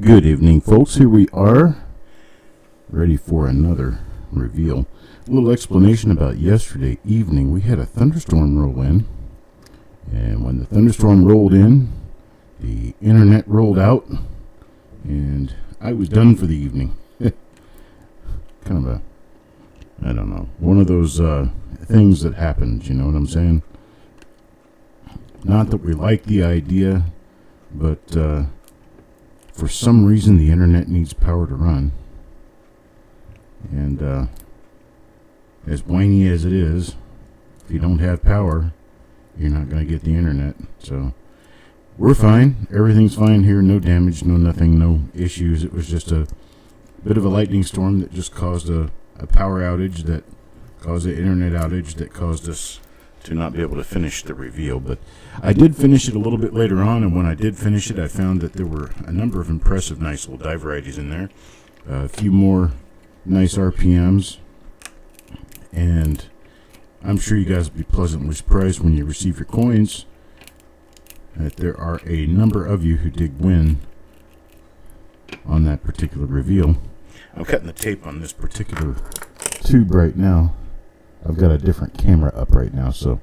Good evening, folks. Here we are, ready for another reveal. A little explanation about yesterday evening. We had a thunderstorm roll in, and when the thunderstorm rolled in, the internet rolled out, and I was done for the evening. Kind of a, I don't know, one of those things that happens, you know what I'm saying? Not that we like the idea, but for some reason the internet needs power to run. And as whiny as it is, if you don't have power, you're not going to get the internet. So we're fine. Everything's fine here. No damage, no nothing, no issues. It was just a bit of a lightning storm that just caused a power outage that caused an internet outage that caused us to not be able to finish the reveal. But I did finish it a little bit later on, and when I did finish it, I found that there were a number of impressive, nice little die varieties in there. A few more nice RPMs, and I'm sure you guys will be pleasantly surprised when you receive your coins that there are a number of you who did win on that particular reveal. I'm cutting the tape on this particular tube right now. I've got a different camera up right now, so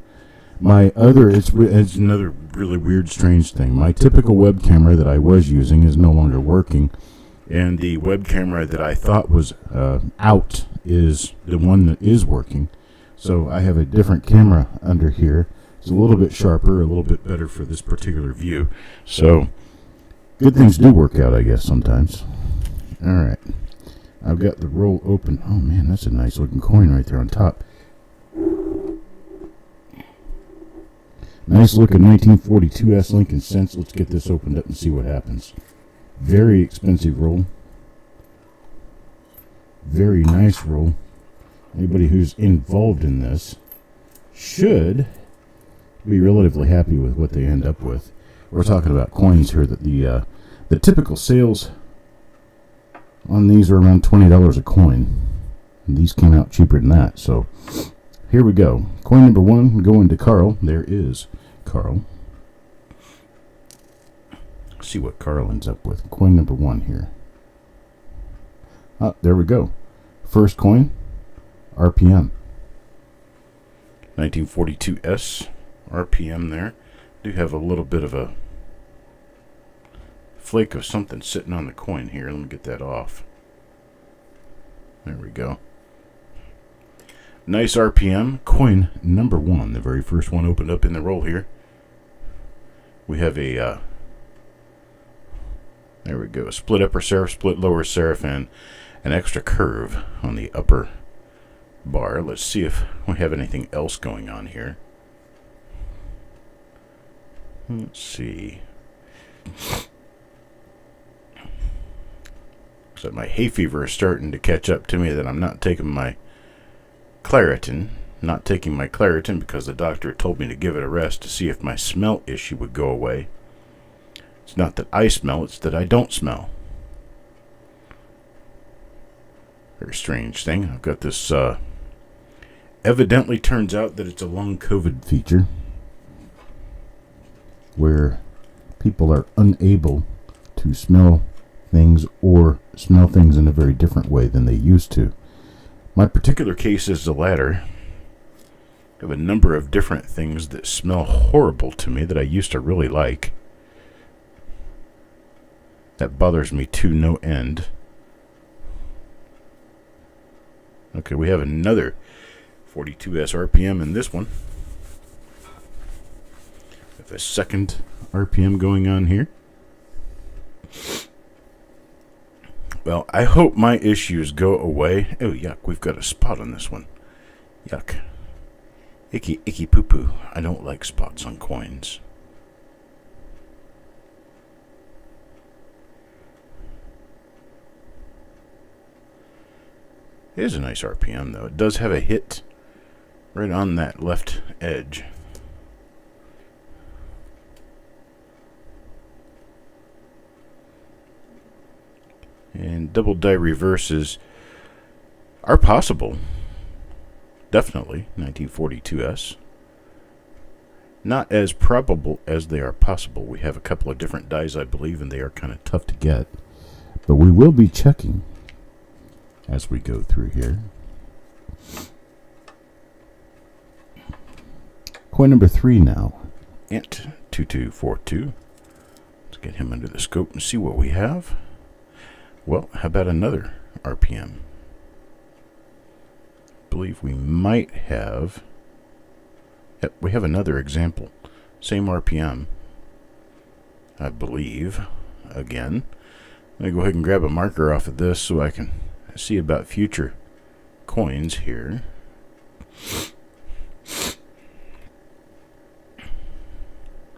my other, it's another really weird, strange thing. My typical web camera that I was using is no longer working, and the web camera that I thought was out is the one that is working. So I have a different camera under here. It's a little bit sharper, a little bit better for this particular view. So good things do work out, I guess, sometimes. All right. I've got the roll open. Oh, man, that's a nice looking coin right there on top. Nice looking 1942 S Lincoln cents. Let's get this opened up and see what happens. Very expensive roll. Very nice roll. Anybody who's involved in this should be relatively happy with what they end up with. We're talking about coins here that the typical sales on these are around $20 a coin. And these came out cheaper than that. So here we go. Coin number one going to Carl. There is Carl. Let's see what Carl ends up with. Coin number one here. There we go. First coin, RPM. 1942S RPM there. Do have a little bit of a flake of something sitting on the coin here. Let me get that off. There we go. Nice RPM. Coin number one, the very first one opened up in the roll here. We have a there we go, a split upper serif, split lower serif, and an extra curve on the upper bar. Let's see if we have anything else going on here. Let's see. So my hay fever is starting to catch up to me that I'm not taking my Claritin. Not taking my Claritin because the doctor told me to give it a rest to see if my smell issue would go away. It's not that I smell, it's that I don't smell. Very strange thing. I've got this, evidently turns out that it's a long COVID feature where people are unable to smell things or smell things in a very different way than they used to. My particular case is the latter. I have a number of different things that smell horrible to me that I used to really like. That bothers me to no end. Okay, we have another 42S RPM in this one. We have a second RPM going on here. Well, I hope my issues go away. Oh, yuck, we've got a spot on this one. Yuck. Icky, icky poo-poo. I don't like spots on coins. It is a nice RPM, though. It does have a hit right on that left edge. And double die reverses are possible. Definitely, 1942S. Not as probable as they are possible. We have a couple of different dies, I believe, and they are kind of tough to get. But we will be checking as we go through here. Coin number 3 now. Int 2242. Let's get him under the scope and see what we have. Well, how about another RPM? I believe we might have... Yep, we have another example. Same RPM, I believe. Again, let me go ahead and grab a marker off of this so I can see about future coins here.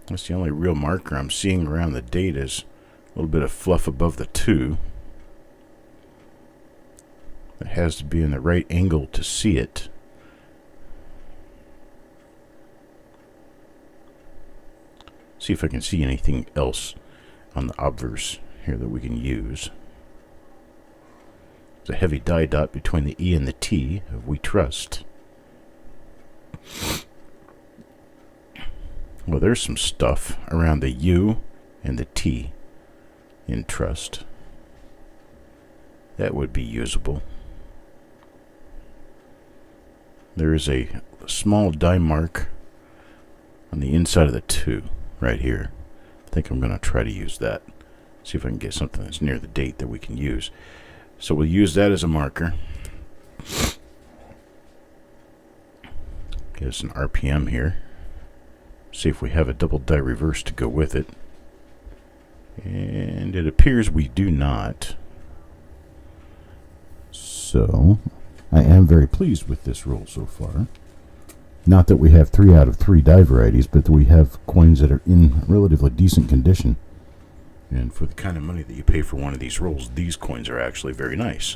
That's the only real marker I'm seeing around the date is a little bit of fluff above the 2. It has to be in the right angle to see it. See if I can see anything else on the obverse here that we can use. There's a heavy die dot between the E and the T of We Trust. Well, there's some stuff around the U and the T in Trust. That would be usable. There is a small die mark on the inside of the 2 right here. I think I'm going to try to use that. See if I can get something that's near the date that we can use. So we'll use that as a marker. Get us an RPM here. See if we have a double die reverse to go with it. And it appears we do not. So I am very pleased with this roll so far. Not that we have 3 out of 3 die varieties, but we have coins that are in relatively decent condition. And for the kind of money that you pay for one of these rolls, these coins are actually very nice.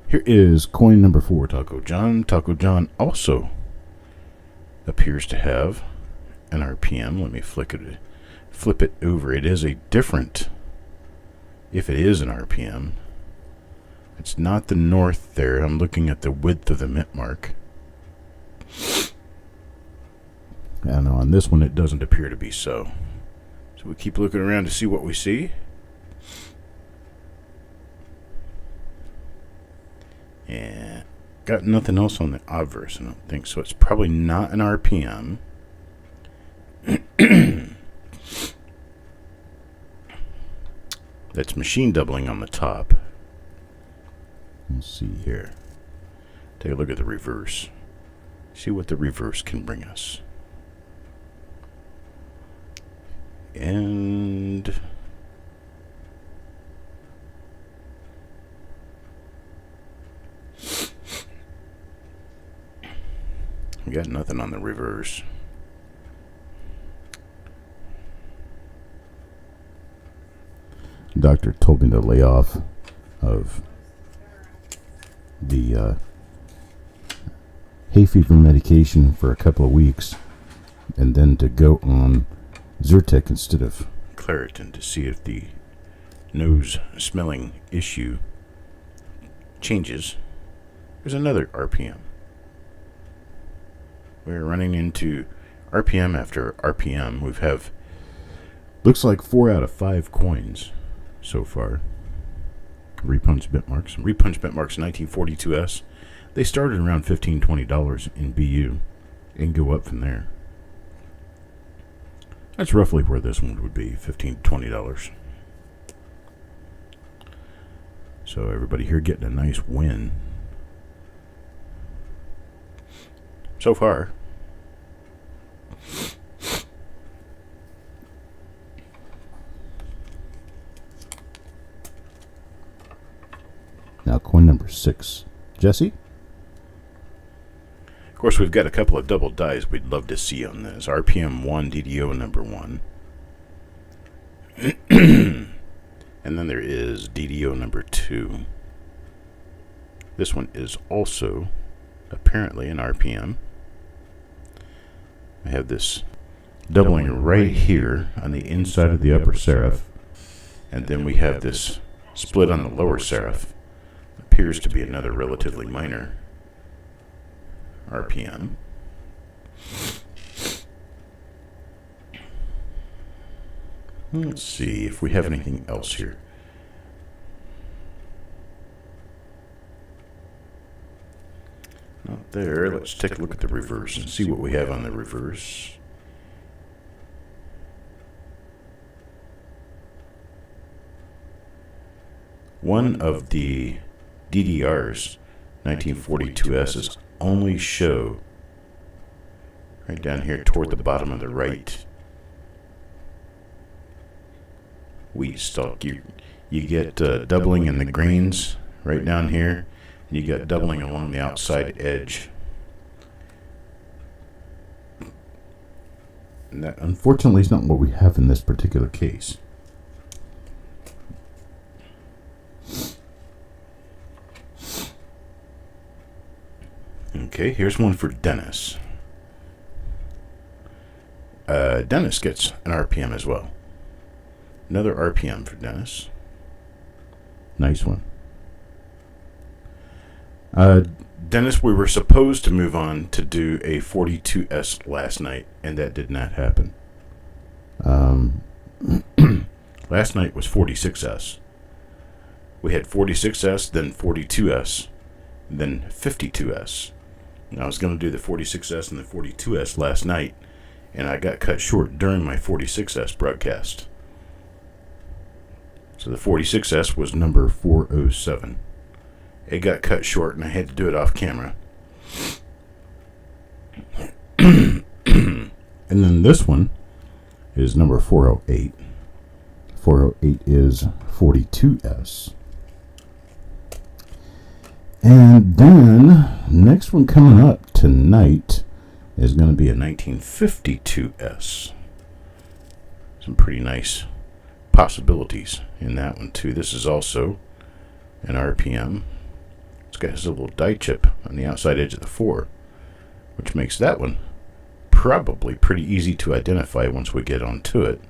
Here is coin number 4, Taco John. Taco John also appears to have an RPM. Let me flip it over. It is a different, if it is an RPM. It's not the north there. I'm looking at the width of the mint mark. And on this one, it doesn't appear to be so. So we keep looking around to see what we see. Yeah, got nothing else on the obverse, I don't think. So it's probably not an RPM. That's machine doubling on the top. Let's see here. Take a look at the reverse. See what the reverse can bring us. And we got nothing on the reverse. Doctor told me to lay off of the hay fever medication for a couple of weeks and then to go on Zyrtec instead of Claritin to see if the nose smelling issue changes. There's another RPM. We're running into RPM after RPM. We've have looks like 4 out of 5 coins so far. Repunch bitmarks. Repunch bitmarks 1942S. They started around $15, $20 in BU and go up from there. That's roughly where this one would be, $15 to $20. So everybody here getting a nice win so far. Now coin number 6. Jesse? Of course, we've got a couple of double dies we'd love to see on this. RPM 1, DDO number 1. And then there is DDO number 2. This one is also apparently an RPM. I have this doubling right here on the inside of the upper serif. And then we have this split on the lower serif. Appears to be another relatively minor RPM. Let's see if we have anything else here. Not there. Let's take a look at the reverse and see what we have on the reverse. One of the DDR's 1942S's only show right down here toward the bottom of the right wheat stalk. You get doubling in the grains right down here. You got doubling along the outside edge. And that unfortunately is not what we have in this particular case. Okay, here's one for Dennis. Dennis gets an RPM as well. Another RPM for Dennis. Nice one. Dennis, we were supposed to move on to do a 42S last night, and that did not happen. Last night was 46S. We had 46S, then 42S, then 52S. And I was going to do the 46S and the 42S last night, and I got cut short during my 46S broadcast. So the 46S was number 407. It got cut short, and I had to do it off camera. And then this one is number 408. 408 is 42S. And then, next one coming up tonight is going to be a 1952S. Some pretty nice possibilities in that one, too. This is also an RPM. It's got a little die chip on the outside edge of the 4, which makes that one probably pretty easy to identify once we get onto it.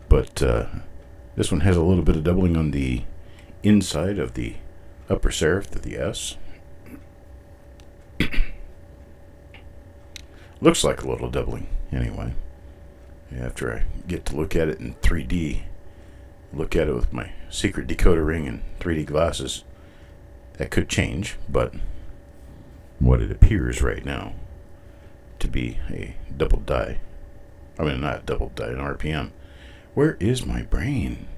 But this one has a little bit of doubling on the inside of the upper serif of the S. Looks like a little doubling anyway. After I get to look at it in 3D, look at it with my secret decoder ring and 3D glasses, that could change, but what it appears right now to be a double die. I mean, not a double die, an RPM. Where is my brain?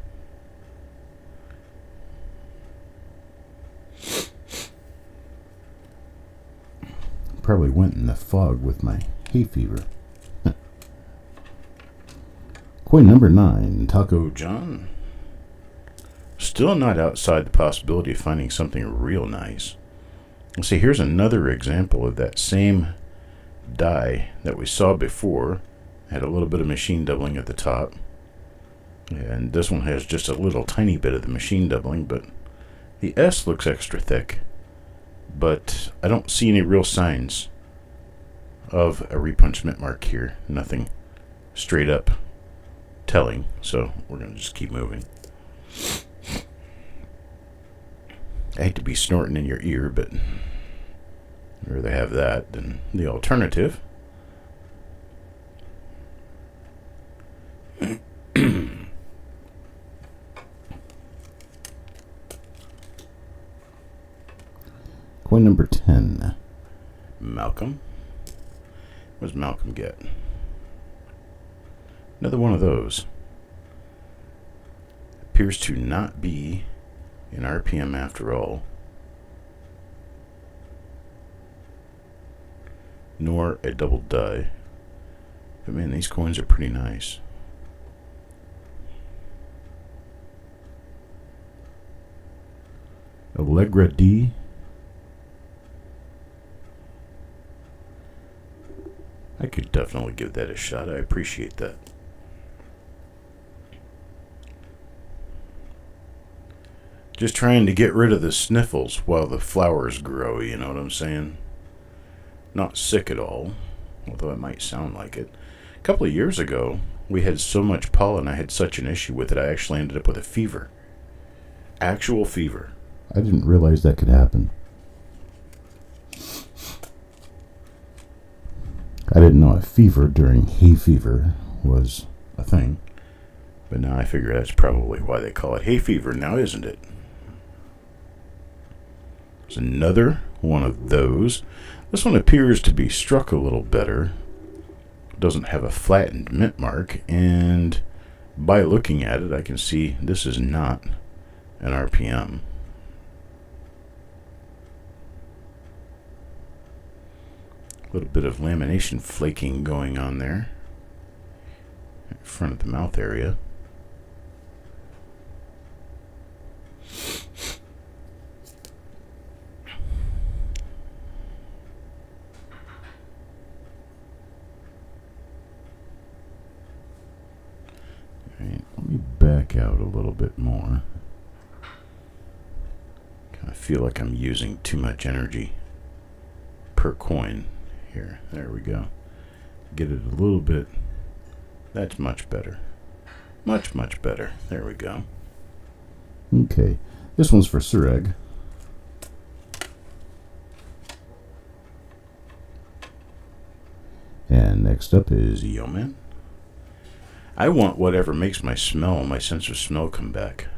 Probably went in the fog with my hay fever. Coin number 9, Taco John. Still not outside the possibility of finding something real nice. Let's see, here's another example of that same die that we saw before. Had a little bit of machine doubling at the top. And this one has just a little tiny bit of the machine doubling, but the S looks extra thick. But I don't see any real signs of a repunch mint mark here. Nothing straight up telling, so we're going to just keep moving. I hate to be snorting in your ear, but I'd rather have that than the alternative. Coin number 10. Malcolm. What does Malcolm get? Another one of those. Appears to not be an RPM after all. Nor a double die. But man, these coins are pretty nice. Allegra D. I could definitely give that a shot. I appreciate that. Just trying to get rid of the sniffles while the flowers grow, you know what I'm saying? Not sick at all, although it might sound like it. A couple of years ago, we had so much pollen, I had such an issue with it, I actually ended up with a fever. Actual fever. I didn't realize that could happen. I didn't know a fever during hay fever was a thing. But now I figure that's probably why they call it hay fever now, isn't it? There's another one of those. This one appears to be struck a little better. It doesn't have a flattened mint mark, and by looking at it, I can see this is not an RPM. A little bit of lamination flaking going on there in front of the mouth area. Alright, let me back out a little bit more. I feel like I'm using too much energy per coin here. There we go. Get it a little bit. That's much better. Much, much better. There we go. Okay. This one's for Sureg. And next up is Yeoman. I want whatever makes my sense of smell come back.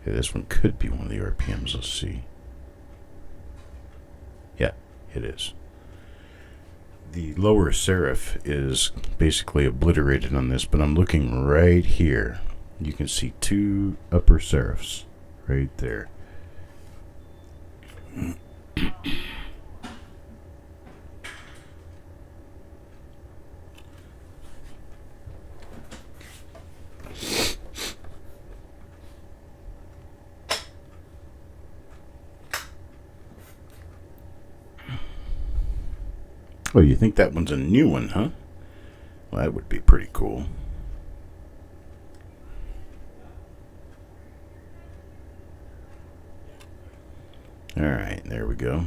Okay, this one could be one of the RPMs. Let's see. Yeah, it is. The lower serif is basically obliterated on this, but I'm looking right here. You can see two upper serifs right there. Oh, you think that one's a new one, huh? Well, that would be pretty cool. Alright, there we go.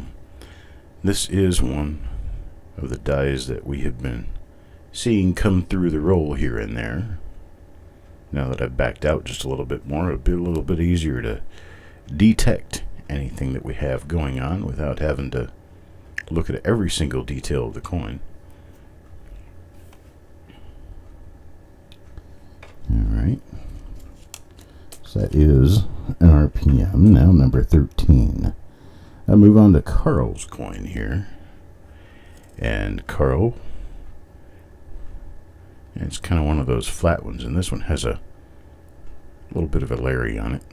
This is one of the dies that we have been seeing come through the roll here and there. Now that I've backed out just a little bit more, it'll be a little bit easier to detect anything that we have going on without having to look at every single detail of the coin. Alright. So that is an RPM. Now number 13. I'll move on to Carl's coin here. And Carl, it's kind of one of those flat ones, and this one has a little bit of a Larry on it.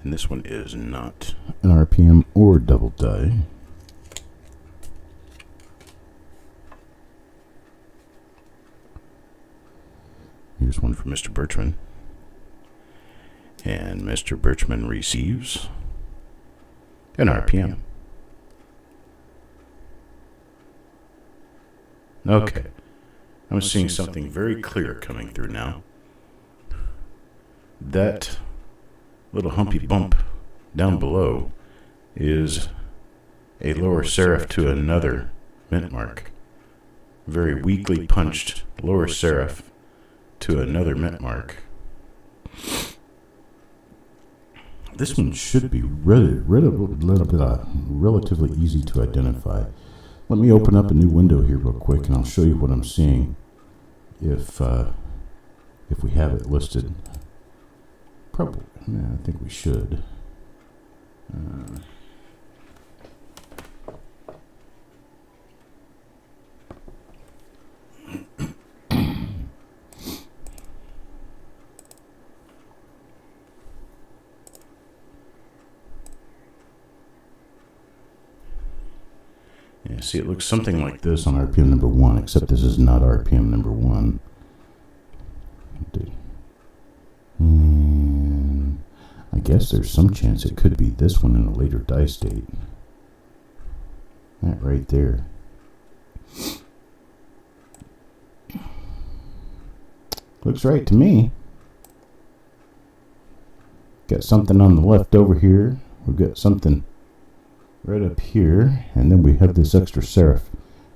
And this one is not an RPM or double die. Here's one for Mr. Birchman. And Mr. Birchman receives an RPM. Okay. I'm seeing something very clear coming through now. That little humpy bump down below is a lower serif to another mint mark. Very weakly punched lower serif to another mint mark. This one should be relatively easy to identify. Let me open up a new window here real quick, and I'll show you what I'm seeing if we have it listed. Probably. Yeah, I think we should. Yeah, see, it looks something like this on RPM number 1, except this is not RPM number 1. And I guess there's some chance it could be this one in a later die state. That right there. Looks right to me. Got something on the left over here. We've got something right up here, and then we have this extra serif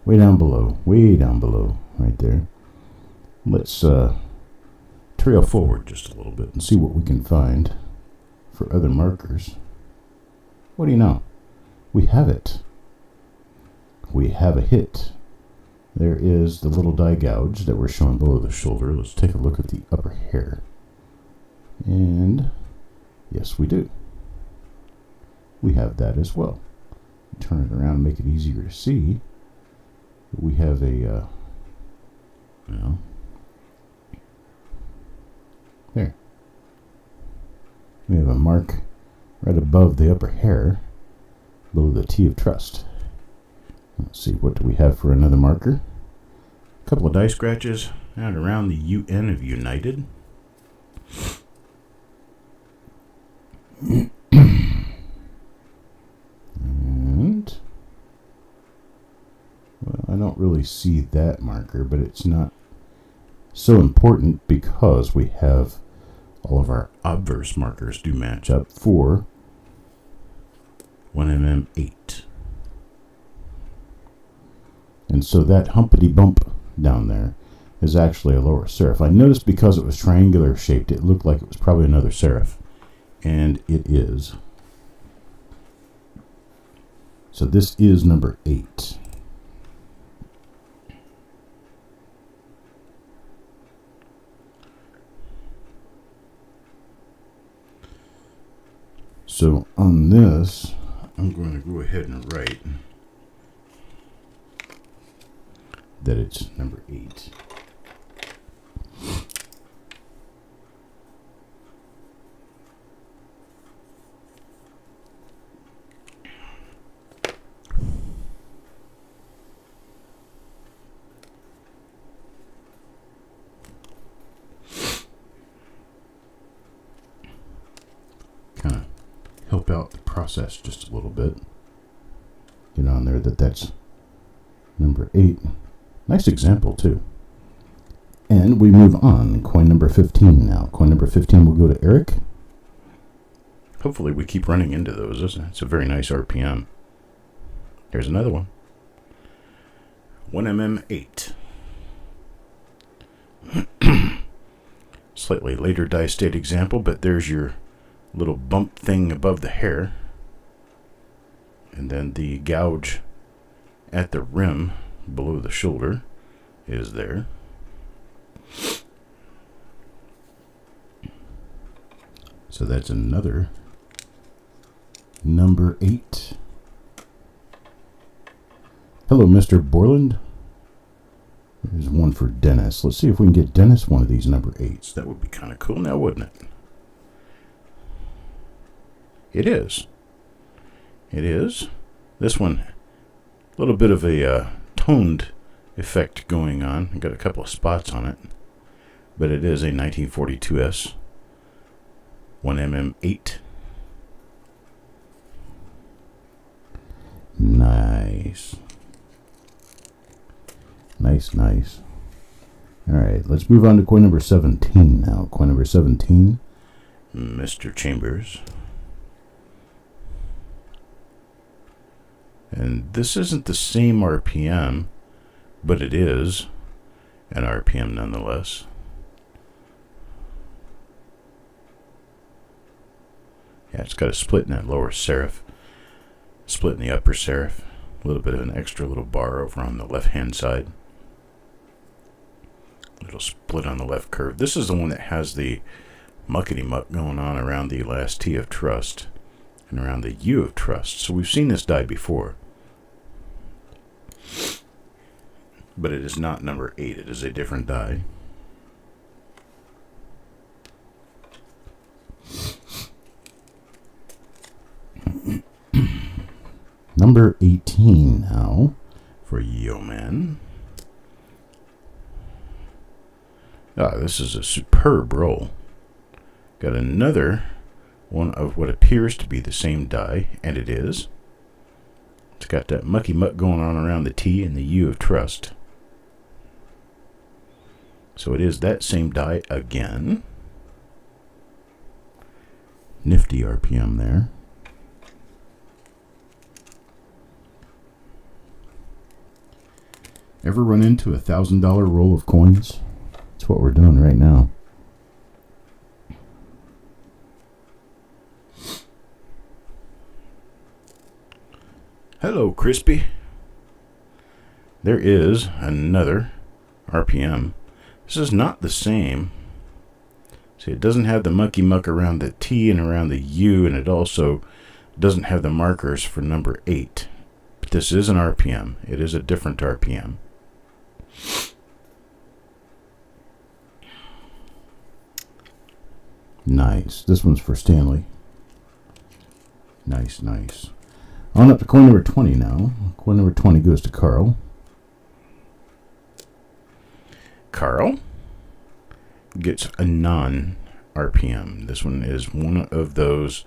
way down below, right there. Let's trail forward just a little bit and see what we can find for other markers. What do you know? We have it. We have a hit. There is the little die gouge that we're showing below the shoulder. Let's take a look at the upper hair. And yes, we do. We have that as well. Turn it around and make it easier to see. We have a, there. We have a mark right above the upper hair, below the T of trust. Let's see, what do we have for another marker? A couple of die scratches out around the UN of United. And, well, I don't really see that marker, but it's not so important because we have all of our obverse markers do match up for 1mm8. And so that humpity bump down there is actually a lower serif. I noticed because it was triangular shaped, it looked like it was probably another serif. And it is. So this is number 8. So on this, I'm going to go ahead and write that it's number 8. Kind of help out the process just a little bit. Get on there that's number 8. Nice example too. And we move on. Coin number 15 now. Coin number 15 will go to Eric. Hopefully we keep running into those. It's a very nice RPM. Here's another one. 1mm8. Slightly later die state example, but there's your little bump thing above the hair. And then the gouge at the rim below the shoulder is there. So that's another number 8. Hello, Mr. Borland. There's one for Dennis. Let's see if we can get Dennis one of these number 8s. That would be kind of cool now, wouldn't it? It is. It is. This one, a little bit of a toned effect going on. I got a couple of spots on it, but it is a 1942S 1mm8. Nice. Nice. All right, let's move on to coin number 17 now. Coin number 17, Mr. Chambers. And this isn't the same RPM, but it is an RPM nonetheless. Yeah, it's got a split in that lower serif, split in the upper serif, a little bit of an extra little bar over on the left-hand side. Little split on the left curve. This is the one that has the muckety-muck going on around the last T of trust and around the U of trust. So we've seen this die before. But it is not number 8. It is a different die. Number 18 now for Yeoman. This is a superb roll. Got another one of what appears to be the same die, and it is. It's got that mucky muck going on around the T and the U of trust. So it is that same die again. Nifty RPM there. Ever run into $1,000 roll of coins? That's what we're doing right now. Hello, Crispy. There is another RPM. This is not the same. See, it doesn't have the mucky muck around the T and around the U, and it also doesn't have the markers for number 8. But this is an RPM. It is a different RPM. Nice. This one's for Stanley. Nice, nice. On up to coin number 20 now. Coin number 20 goes to Carl. Carl gets a non-RPM. This one is one of those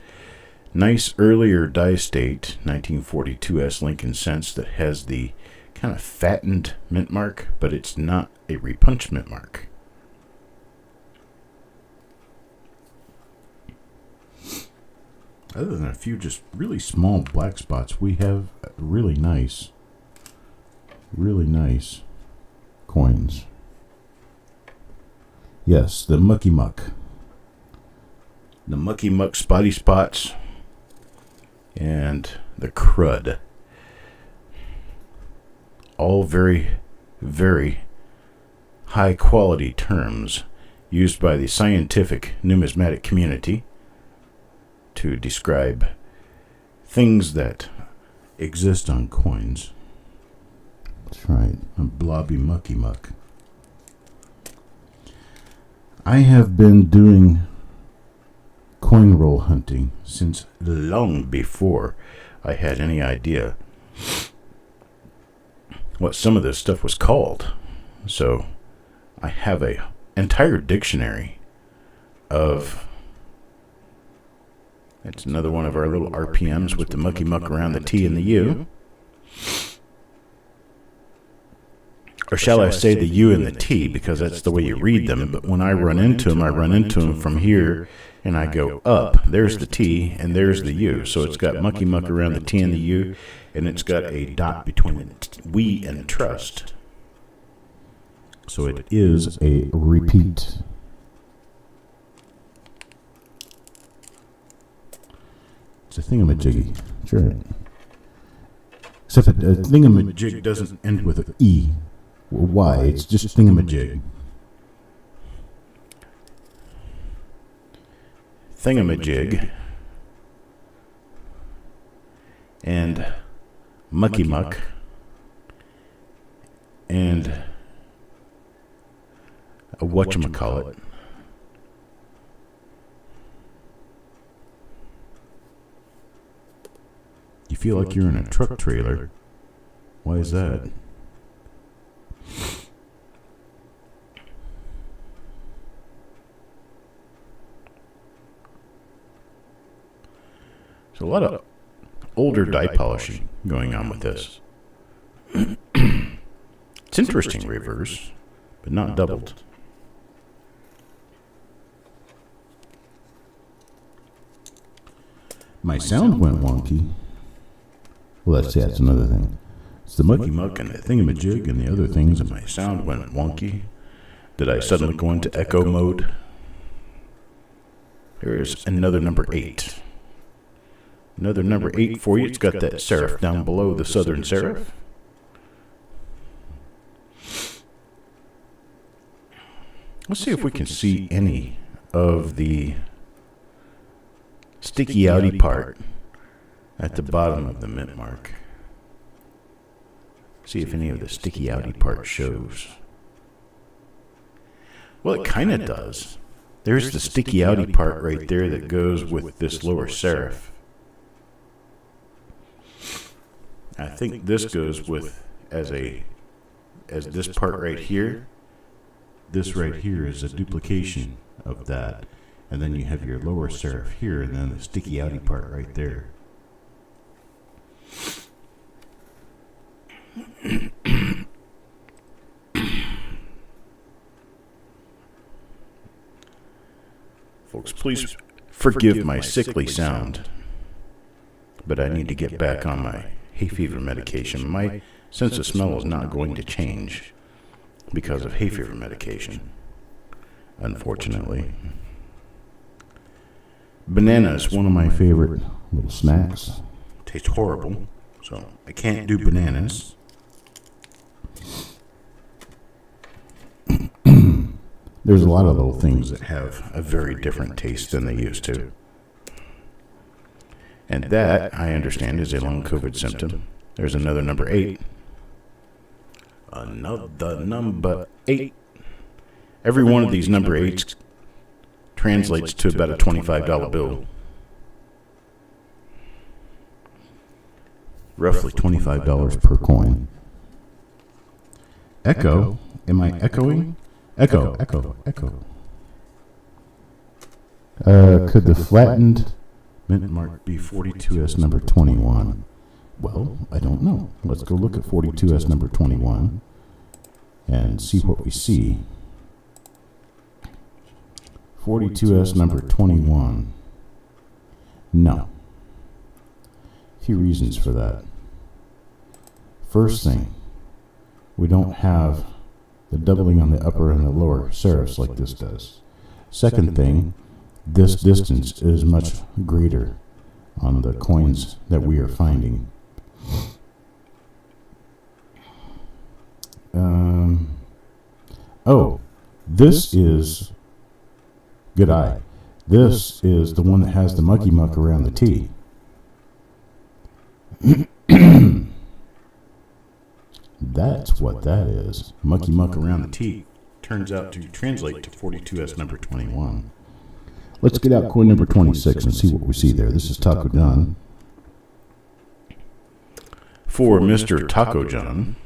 nice earlier die-state 1942 S Lincoln cents that has the kind of fattened mint mark, but it's not a repunched mint mark. Other than a few just really small black spots, we have really nice coins. Yes, the mucky muck. The mucky muck spotty spots and the crud. All very, very high quality terms used by the scientific numismatic community to describe things that exist on coins. That's right, a blobby mucky muck. I have been doing coin roll hunting since long before I had any idea what some of this stuff was called. So I have an entire dictionary of... That's another one of our little RPMs with the mucky muck around the T and the U. Or shall I say the U and the T, because that's the way you read them. But when I run into them, I run into them from here, and I go up. There's the T, and there's the U. So it's got mucky muck around the T and the U, and it's got a dot between the we and trust. So it is a repeat. It's a thingamajiggy. That's right. Except that a thingamajig doesn't end with an E or Y. It's just thingamajig. Thingamajig and mucky muck and a whatchamacallit. You feel like you're in a truck trailer. Why is that? There's a lot of older die polishing going on with this. It's interesting reverse, but not doubled. My sound went wonky. Well, that's another thing. It's the mucky muck and the thingamajig and the other things, and my sound went wonky. Did I suddenly go into echo mode? Here's another number 8. Another number 8 for you. It's got that serif down below the southern serif. Let's see if we can see any of the sticky outy part at the bottom of the mint mark. See if any of the sticky outy part shows. Well, it kind of does. There's the sticky outy part right there that goes with this lower serif. I think this goes with as this part right here. This right here is a duplication of that. And then you have your lower serif here, and then the sticky outy part right there. Folks, please forgive my sickly sound, but I need to get back on my hay fever medication. My since the smell is not going to change because of hay fever medication, unfortunately. Banana is one of my favorite little snacks. Tastes horrible, so I can't do bananas. There's a lot of little things that have a very different taste than they used to. And that, I understand, is a long COVID symptom. There's another number 8. Another number 8. Every one of these number 8s translates to about a $25 bill. Roughly $25 per coin. Echo? Am I echoing? Echo. Could the flattened minute mark be 42S number 21? Well, I don't know. Let's go look at 42S number 21 and see what we see. 42S number 21. No. A few reasons for that. First thing, we don't have the doubling on the upper and the lower serifs like this does. Second thing, this distance is much greater on the coins that we are finding. This is good eye. This is the one that has the mucky muck around the T. That's what that is. Mucky muck around the T turns out to translate to 42S number 21. Let's get out coin number 26 and see what we see there. This is Taco John. For Mr. Taco John.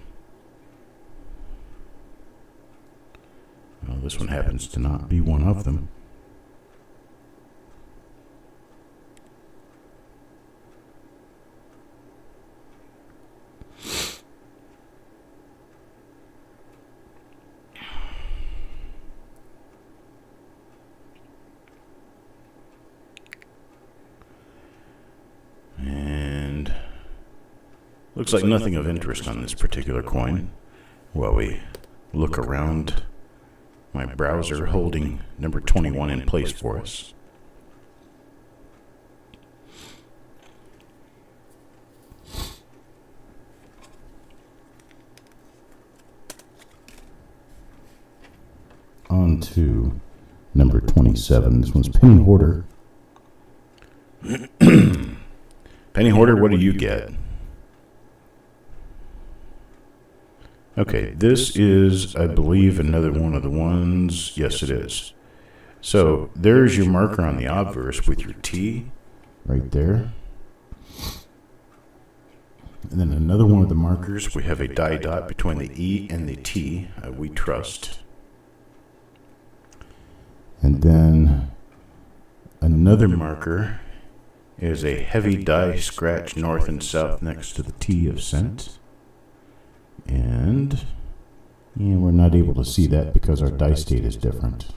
Well, this one happens to not be one of them. And looks like nothing of interest on this particular coin. While we look around my browser holding number 21 in place for us. On to number 27. This one's Penny Hoarder. Penny Hoarder, what do you get? Okay, this is, I believe, another one of the ones. Yes, it is. So there's your marker on the obverse with your T right there. And then another one of the markers, we have a die dot between the E and the T, we trust. And then another marker is a heavy die scratch north and south next to the T of cent. And we're not able to see that because our die state is different.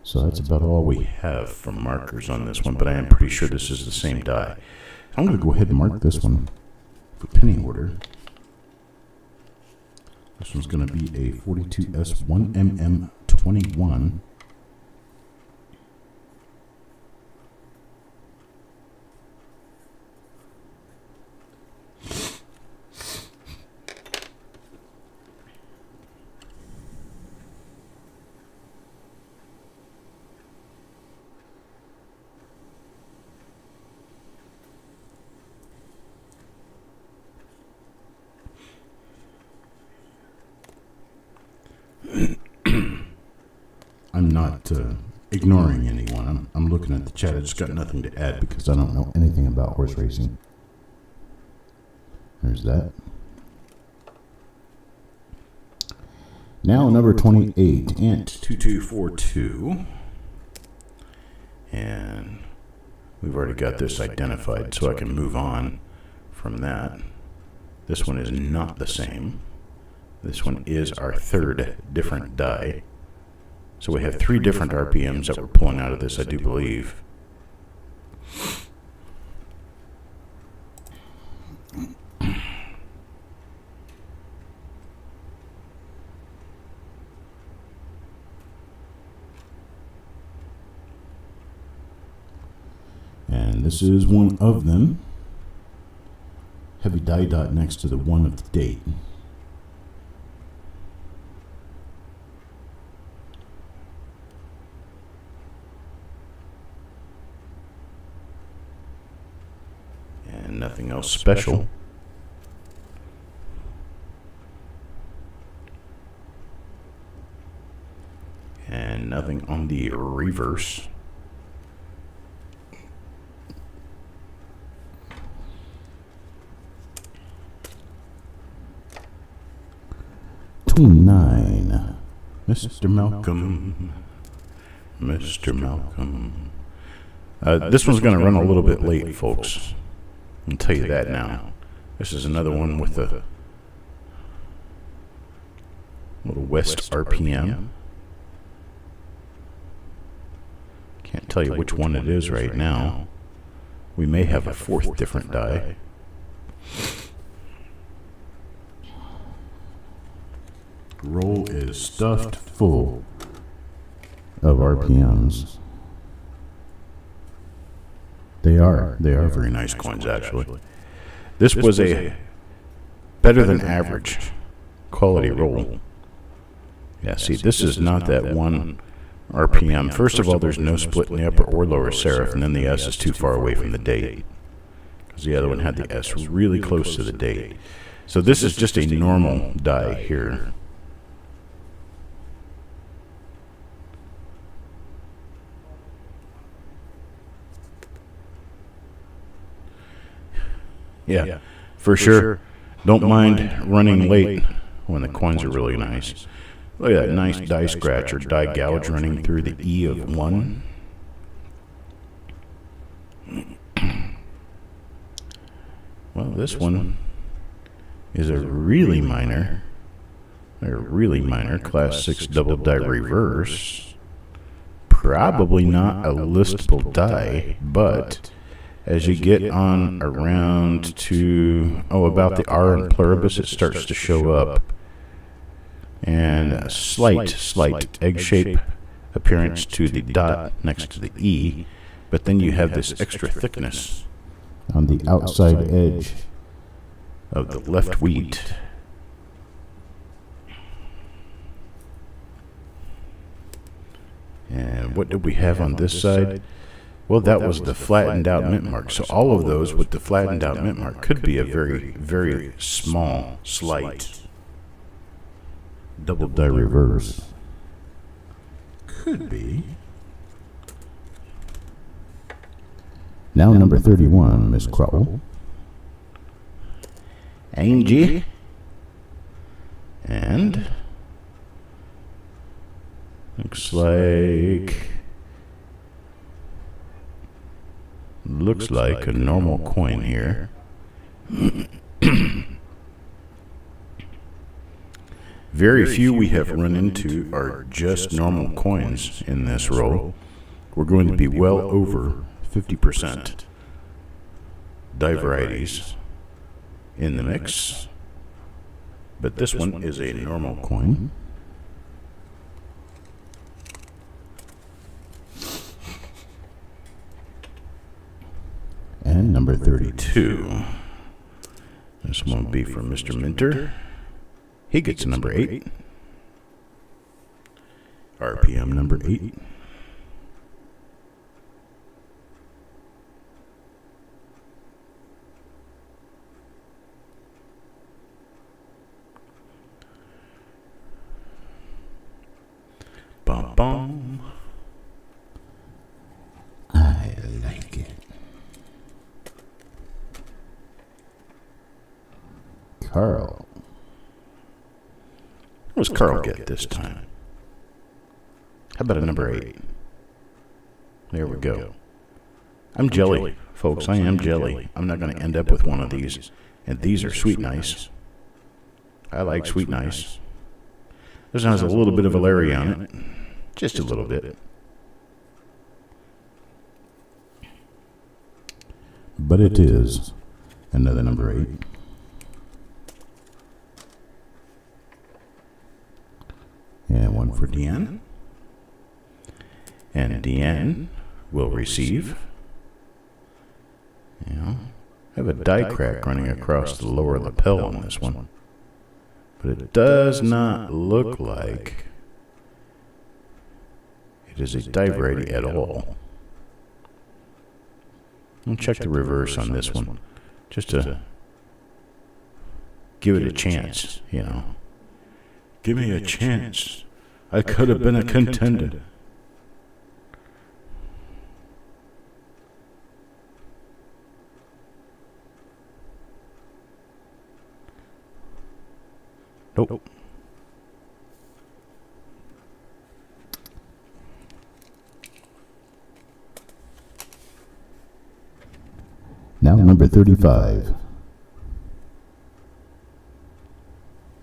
So that's about all we have for markers on this one, but I am pretty sure this is the same die. I'm going to go ahead and mark this one for Penny Hoarder. This one's going to be a 42S 1mm 21. I'm not ignoring anyone. I'm looking at the chat. I just got nothing to add because I don't know anything about horse racing. There's that. Now number 28, Ant 2242. And we've already got this identified, so I can move on from that. This one is not the same. This one is our third different die. So we have 3 different RPMs that we're pulling out of this, I do believe. This is one of them. Heavy die dot next to the one of the date. And nothing else special. And nothing on the reverse. $29. Mr. Malcolm. Mr. Malcolm. This one's going to run a little bit late, folks. I'll tell you that now. This is another one with a little West RPM. Can't tell you which one it is right now. We may have a fourth different die. Roll is stuffed full of RPMs. They are very nice coins, actually. This was a better than average quality roll. Yeah, see, this is not that one RPM. First of all, there's no split in the upper or lower serif, and then the S is too far away from the date, because the other one had the S really close to the date. So this is just a normal die here. Yeah, for sure. Don't mind running late when the coins are really nice. Look at that nice die scratch or die gouge running through the E of 1. Well, this one is a really minor class 6 double die reverse. Probably not a listable die, but as you get on around to, about the R in pluribus, it starts to show up. And a slight egg shape appearance to the dot next to the E. But then you have this extra thickness on the outside edge of the left wheat. And what did we have on this side? Well, that was the flattened out mint mark. So all of those with the flattened out mint mark could be a very, very small, slight double die reverse. Could be. Now number 31, Miss Crowell. Angie. And looks like a normal coin here. Very few we have run into are just normal coins in this roll. We're going to be well over 50% die varieties in the mix. But this one is a normal coin. And number 32. This one will be for Mr. Minter. He gets number 8. RPM number 8. Bum bum. I like it. Carl. What does Carl get this time? How about a number 8? There we go. I'm jelly, folks. I am jelly. I'm not going to end up with one of these. And these are sweet nice. I like sweet nice. This one has a little bit of a Larry on it. Just a little bit. But it is another number 8. And one for Deanne. And Deanne will receive You know, I have a die crack running across the lower lapel on this one. But it does not look like it is a die variety at all. I'll check the reverse on this one, just to give it a chance, you know. Give me a chance. I could have been a contender. Nope. Now number 35.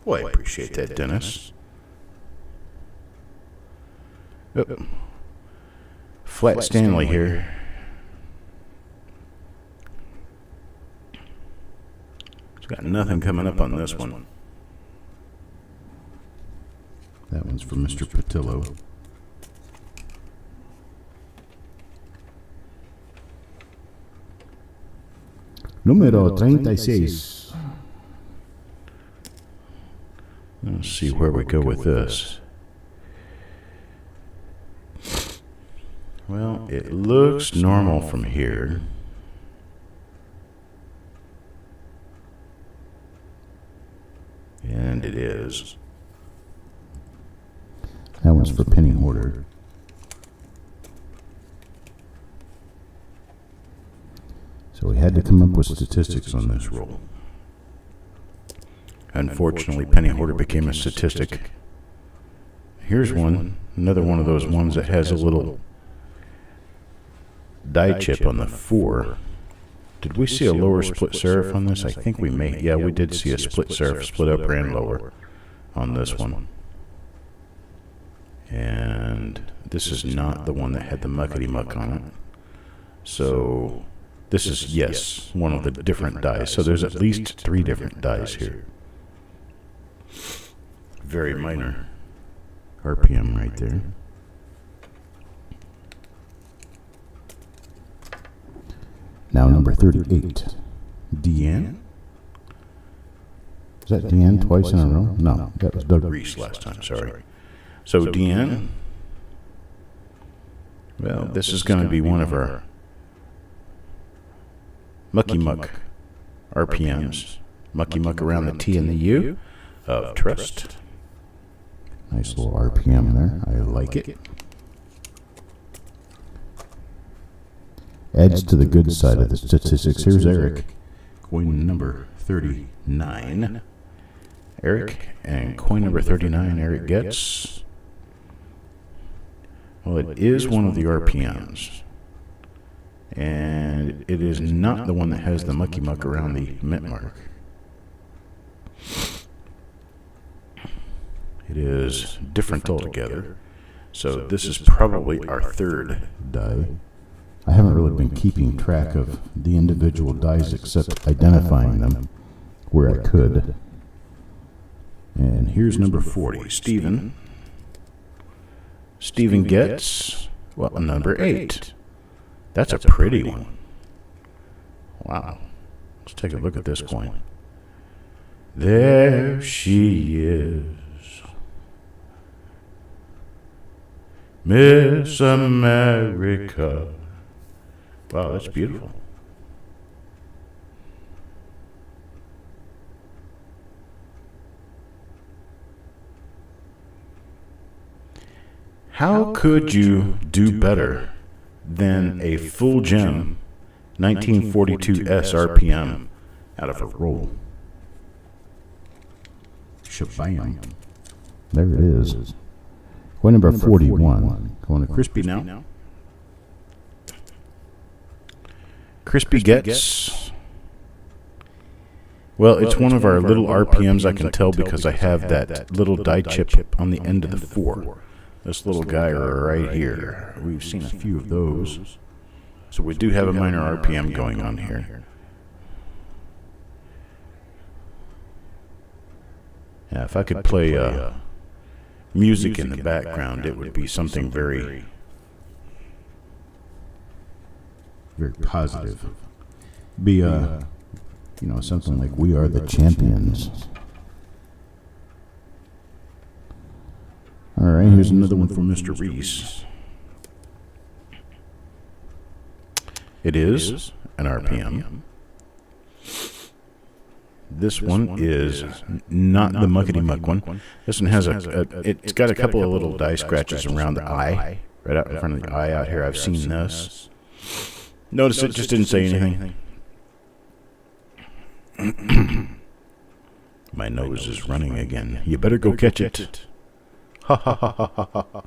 Boy, I appreciate that, Dennis. Oh. Flat Stanley here. It's got nothing coming up on this one. That one's for Mr. Patillo. Número 36. Let's see where we go with this. Well, it looks normal from here. And it is. That one's for penny order. So we had to come up with statistics on this roll. Unfortunately, penny hoarder became a statistic. Here's one, another one of those ones that has a little die chip on the 4. Did we see a lower split serif on this? I think we may. Yeah, we did see a split serif, split upper and lower on this one. And this is not the one that had the muckety muck on it. So this is, yes, one of the different dies. So there's at least 3 different dies here. Very minor RPM right there. Now number 38. Deanne? Is that Deanne twice in a row? No, that was Doug Reese last time, sorry. So Deanne, well, this is going to be one of our mucky muck RPMs. Mucky muck around the T and the U of trust. Nice little RPM there. I like it. Adds to the good side of the statistics. Here's Eric. Coin number 39. Eric, and coin number 39 Eric gets. Well, it is one of the RPMs. And it is not the one that has the mucky muck around the mint mark. It is different altogether. So this is probably our 3rd die. I haven't really been keeping track of the individual dies except identifying them where I could. And here's number 40, Stephen. Stephen gets, well, number 8. That's a pretty one. Wow. Let's take a look at this coin. There she is. Miss America. Wow, that's beautiful. How could you do better than a full gem 1942 SRPM out of a roll? Shabam. There it is. Coin number 41. Going to Crispy now. Crispy gets, well, it's one of our little RPMs. I can tell because I have that little die chip on the end of the 4. This little guy right here. We've seen a few of those. So we do have a minor RPM going on here. Yeah, if I could play music in the background, it would be something very positive. be something like "We Are the Champions." All right, here's another one from Mr. Reese. It is an RPM. This one is not the muckety muck one. This one has it's got a couple of little die scratches around the eye, right out in front of the eye out here. I've seen this. Notice it just didn't say anything. My nose is running again. You better go catch it. Ha ha ha ha ha ha.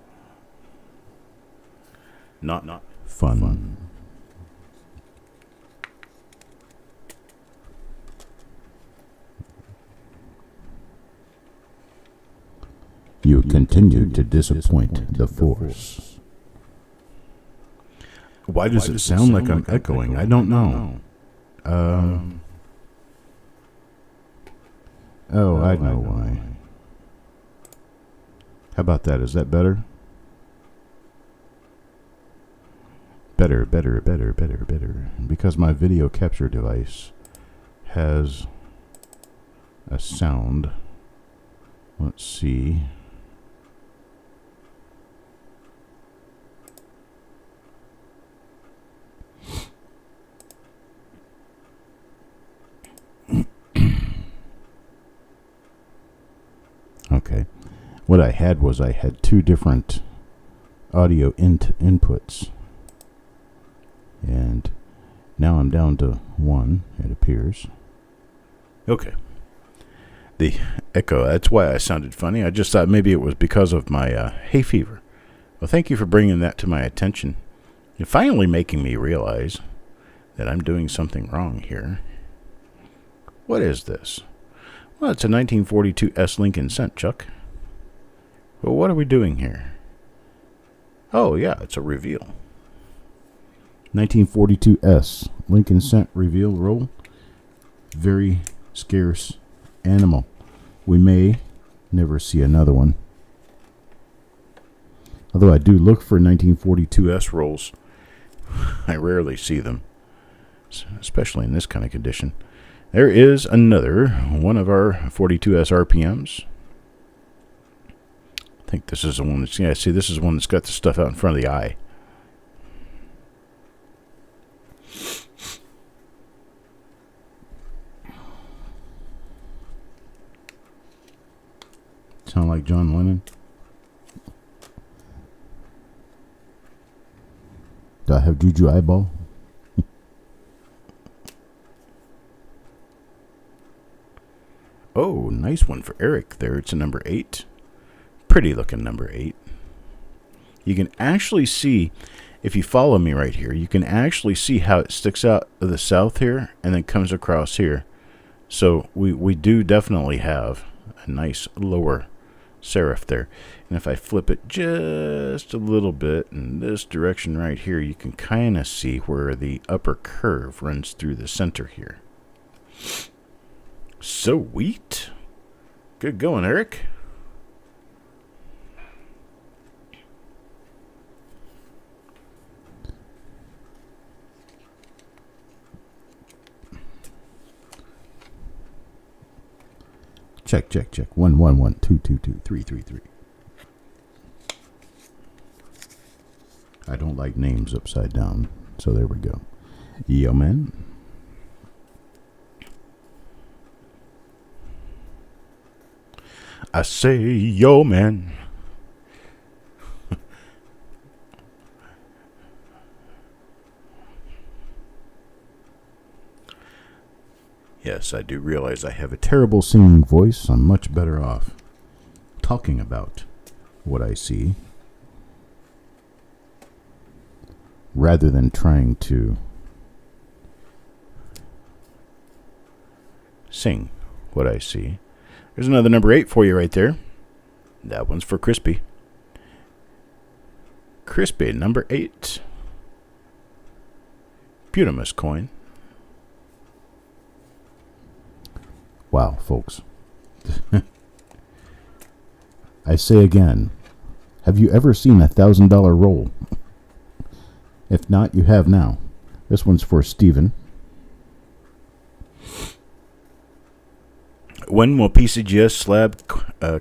Not fun. You continue to disappoint the Force. Why does it sound like I'm echoing? I don't know. Oh, I know why. How about that? Is that better? Better. Because my video capture device has a sound. Let's see. Okay. What I had was I had two different audio inputs. And now I'm down to one, it appears. Okay. The echo, that's why I sounded funny. I just thought maybe it was because of my hay fever. Well, thank you for bringing that to my attention. You're finally making me realize that I'm doing something wrong here. What is this? Well, it's a 1942 S Lincoln Cent, Chuck. Well, what are we doing here? Oh, yeah, it's a reveal. 1942 S Lincoln Cent reveal roll. Very scarce animal. We may never see another one. Although I do look for 1942 S rolls. I rarely see them, especially in this kind of condition. There is another one of our 42S RPMs. I think this is the one that's, yeah, see, this is the one that's got the stuff out in front of the eye. Sound like John Lennon? Do I have Juju eyeball? Oh, nice one for Eric there. It's a number 8. Pretty looking number 8. You can actually see, if you follow me right here, you can actually see how it sticks out of the south here and then comes across here. So we do definitely have a nice lower serif there. And if I flip it just a little bit in this direction right here, you can kind of see where the upper curve runs through the center here. Sweet. Good going, Eric. Check. 1 1 1 2 2 2 3 3 3. I don't like names upside down, so there we go. Yo, man. I say, yo, man. Yes, I do realize I have a terrible singing voice. I'm much better off talking about what I see rather than trying to sing what I see. There's another number 8 for you right there. That one's for Crispy. Crispy, number 8. Butimus coin. Wow, folks. I say again, have you ever seen a $1,000 roll? If not, you have now. This one's for Steven. When will PCGS slab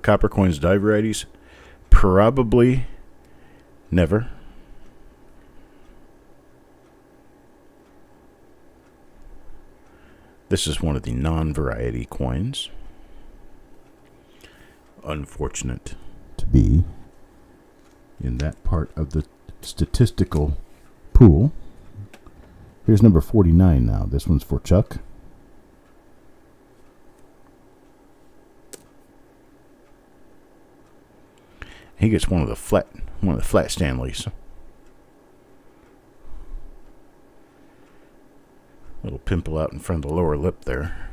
copper coins die varieties? Probably never. This is one of the non-variety coins. Unfortunate to be in that part of the statistical pool. Here's number 49 now. This one's for Chuck. He gets one of the flat Stanleys. Little pimple out in front of the lower lip there.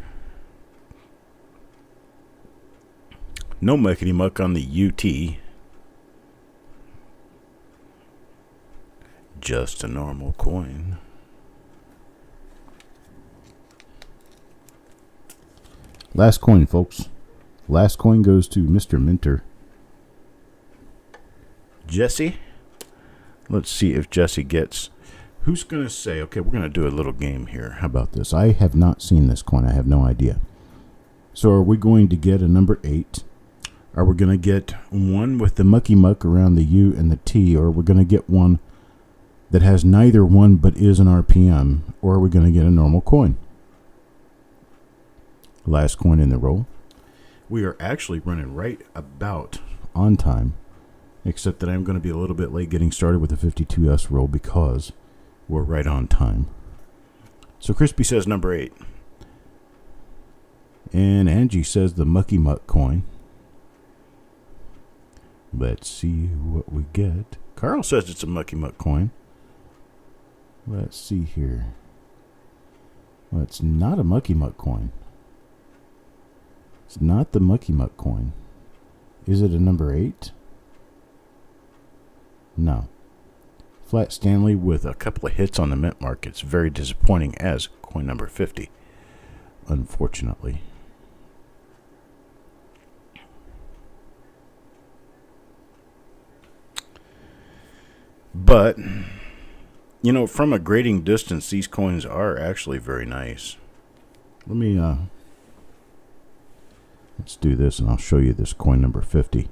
No muckety muck on the UT. Just a normal coin. Last coin, folks. Last coin goes to Mr. Minter. Jesse? Let's see if Jesse gets... Who's going to say, okay, we're going to do a little game here. How about this? I have not seen this coin. I have no idea. So are we going to get a number 8? Are we going to get one with the mucky muck around the U and the T? Or are we going to get one that has neither one but is an RPM? Or are we going to get a normal coin? Last coin in the roll. We are actually running right about on time. Except that I'm going to be a little bit late getting started with the 52S roll because we're right on time. So Crispy says number 8. And Angie says the mucky muck coin. Let's see what we get. Carl says it's a mucky muck coin. Let's see here. Well, it's not a mucky muck coin. It's not the mucky muck coin. Is it a number 8? No. Flat Stanley with a couple of hits on the mint mark. It's very disappointing as coin number 50, unfortunately. But, you know, from a grading distance, these coins are actually very nice. Let me, let's do this and I'll show you this coin number 50.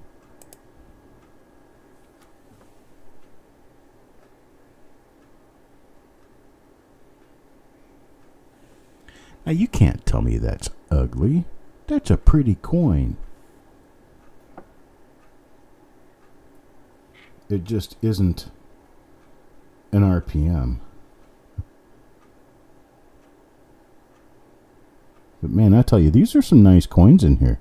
Now, you can't tell me that's ugly. That's a pretty coin. It just isn't an RPM. But man, I tell you, these are some nice coins in here.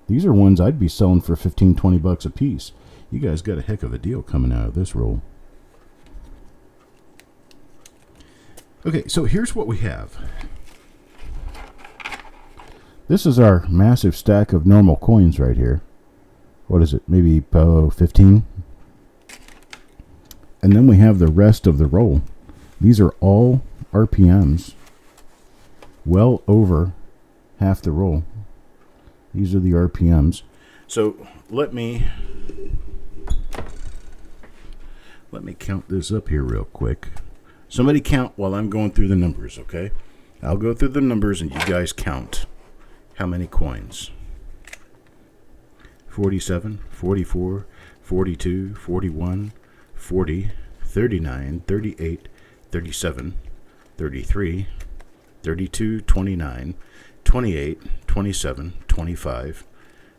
These are ones I'd be selling for 15, 20 bucks a piece. You guys got a heck of a deal coming out of this roll. Okay, so here's what we have. This is our massive stack of normal coins right here. What is it? Maybe 15? And then we have the rest of the roll. These are all RPMs. Well over half the roll. These are the RPMs. So let me count this up here real quick. Somebody count while I'm going through the numbers, okay? I'll go through the numbers and you guys count. How many coins? 47, 44, 42, 41, 40, 39, 38, 37, 33, 32, 29, 28, 27, 25,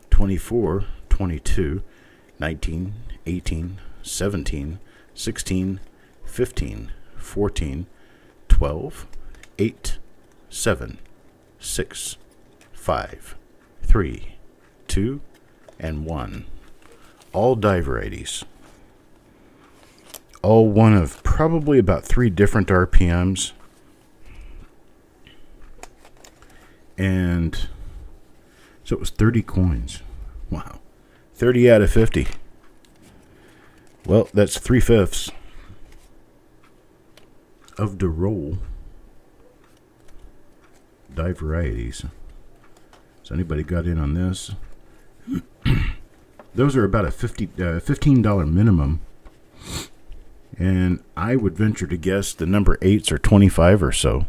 24, 22, 19, 18, 17, 16, 15, 14, 12, 8, 7, 6, 5, 3, 2, and 1. All die varieties. All one of probably about 3 different RPMs. And so it was 30 coins. Wow. 30 out of 50. Well, that's 3/5 of the roll. Die varieties. So anybody got in on this? Those are about a $15 minimum. And I would venture to guess the number 8s are 25 or so.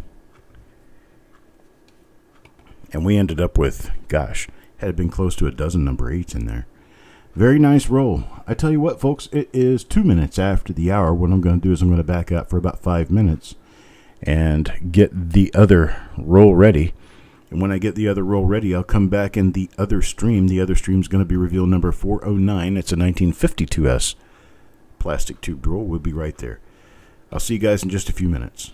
And we ended up with, gosh, had been close to a dozen number 8s in there. Very nice roll. I tell you what, folks, it is 2 minutes after the hour. What I'm going to do is I'm going to back up for about 5 minutes and get the other roll ready. And when I get the other roll ready, I'll come back in the other stream. The other stream is going to be reveal number 409. It's a 1952S plastic tube roll. We'll be right there. I'll see you guys in just a few minutes.